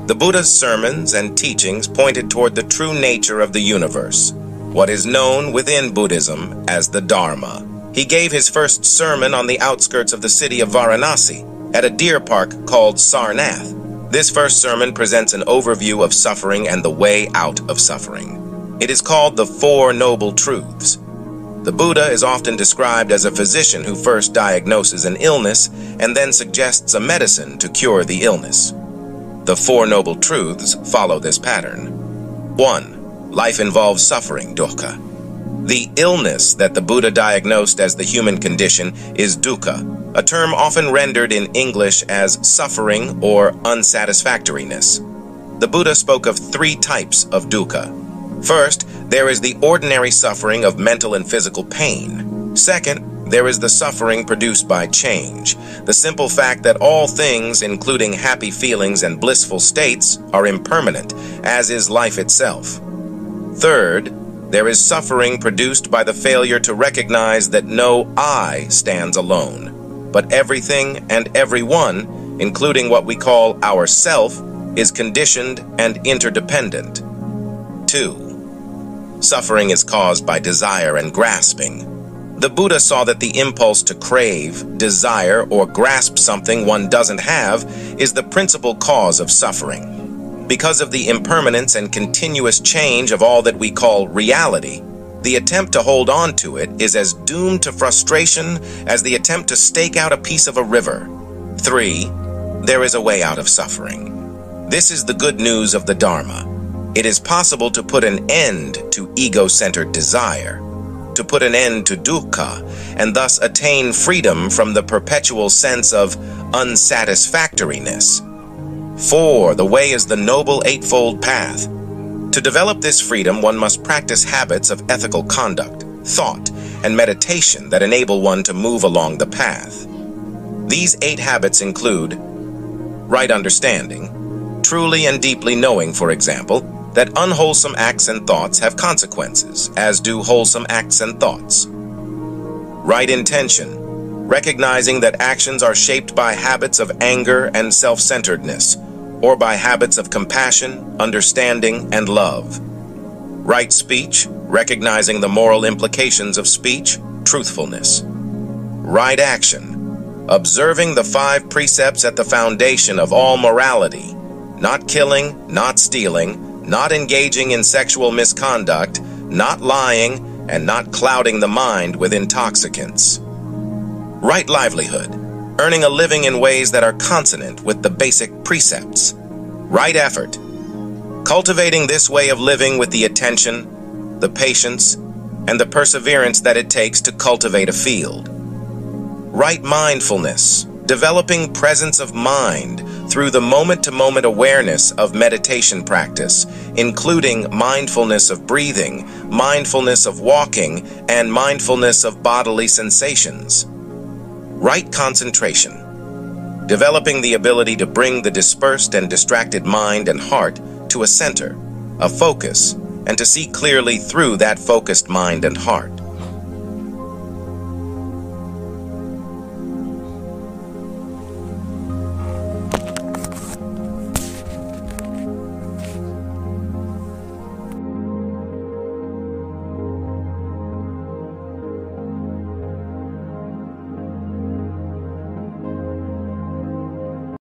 The Buddha's sermons and teachings pointed toward the true nature of the universe, what is known within Buddhism as the Dharma. He gave his first sermon on the outskirts of the city of Varanasi, at a deer park called Sarnath. This first sermon presents an overview of suffering and the way out of suffering. It is called the Four Noble Truths. The Buddha is often described as a physician who first diagnoses an illness and then suggests a medicine to cure the illness. The Four Noble Truths follow this pattern. 1. Life involves suffering, dukkha. The illness that the Buddha diagnosed as the human condition is dukkha, a term often rendered in English as suffering or unsatisfactoriness. The Buddha spoke of 3 types of dukkha. First, there is the ordinary suffering of mental and physical pain. Second, there is the suffering produced by change, the simple fact that all things, including happy feelings and blissful states, are impermanent, as is life itself. Third, there is suffering produced by the failure to recognize that no I stands alone, but everything and everyone, including what we call our self, is conditioned and interdependent. 2. Suffering is caused by desire and grasping. The Buddha saw that the impulse to crave, desire, or grasp something one doesn't have is the principal cause of suffering. Because of the impermanence and continuous change of all that we call reality, the attempt to hold on to it is as doomed to frustration as the attempt to stake out a piece of a river. 3. There is a way out of suffering. This is the good news of the Dharma. It is possible to put an end to ego-centered desire, to put an end to dukkha, and thus attain freedom from the perpetual sense of unsatisfactoriness. 4. The way is the Noble Eightfold Path. To develop this freedom, one must practice habits of ethical conduct, thought, and meditation that enable one to move along the path. These 8 habits include right understanding, truly and deeply knowing, for example, that unwholesome acts and thoughts have consequences, as do wholesome acts and thoughts. Right intention, recognizing that actions are shaped by habits of anger and self-centeredness, or by habits of compassion, understanding, and love. Right speech, recognizing the moral implications of speech, truthfulness. Right action, observing the 5 precepts at the foundation of all morality: not killing, not stealing, not engaging in sexual misconduct, not lying, and not clouding the mind with intoxicants. Right livelihood, earning a living in ways that are consonant with the basic precepts. Right effort, cultivating this way of living with the attention, the patience, and the perseverance that it takes to cultivate a field. Right mindfulness, developing presence of mind through the moment-to-moment awareness of meditation practice, including mindfulness of breathing, mindfulness of walking, and mindfulness of bodily sensations. Right concentration, developing the ability to bring the dispersed and distracted mind and heart to a center, a focus, and to see clearly through that focused mind and heart.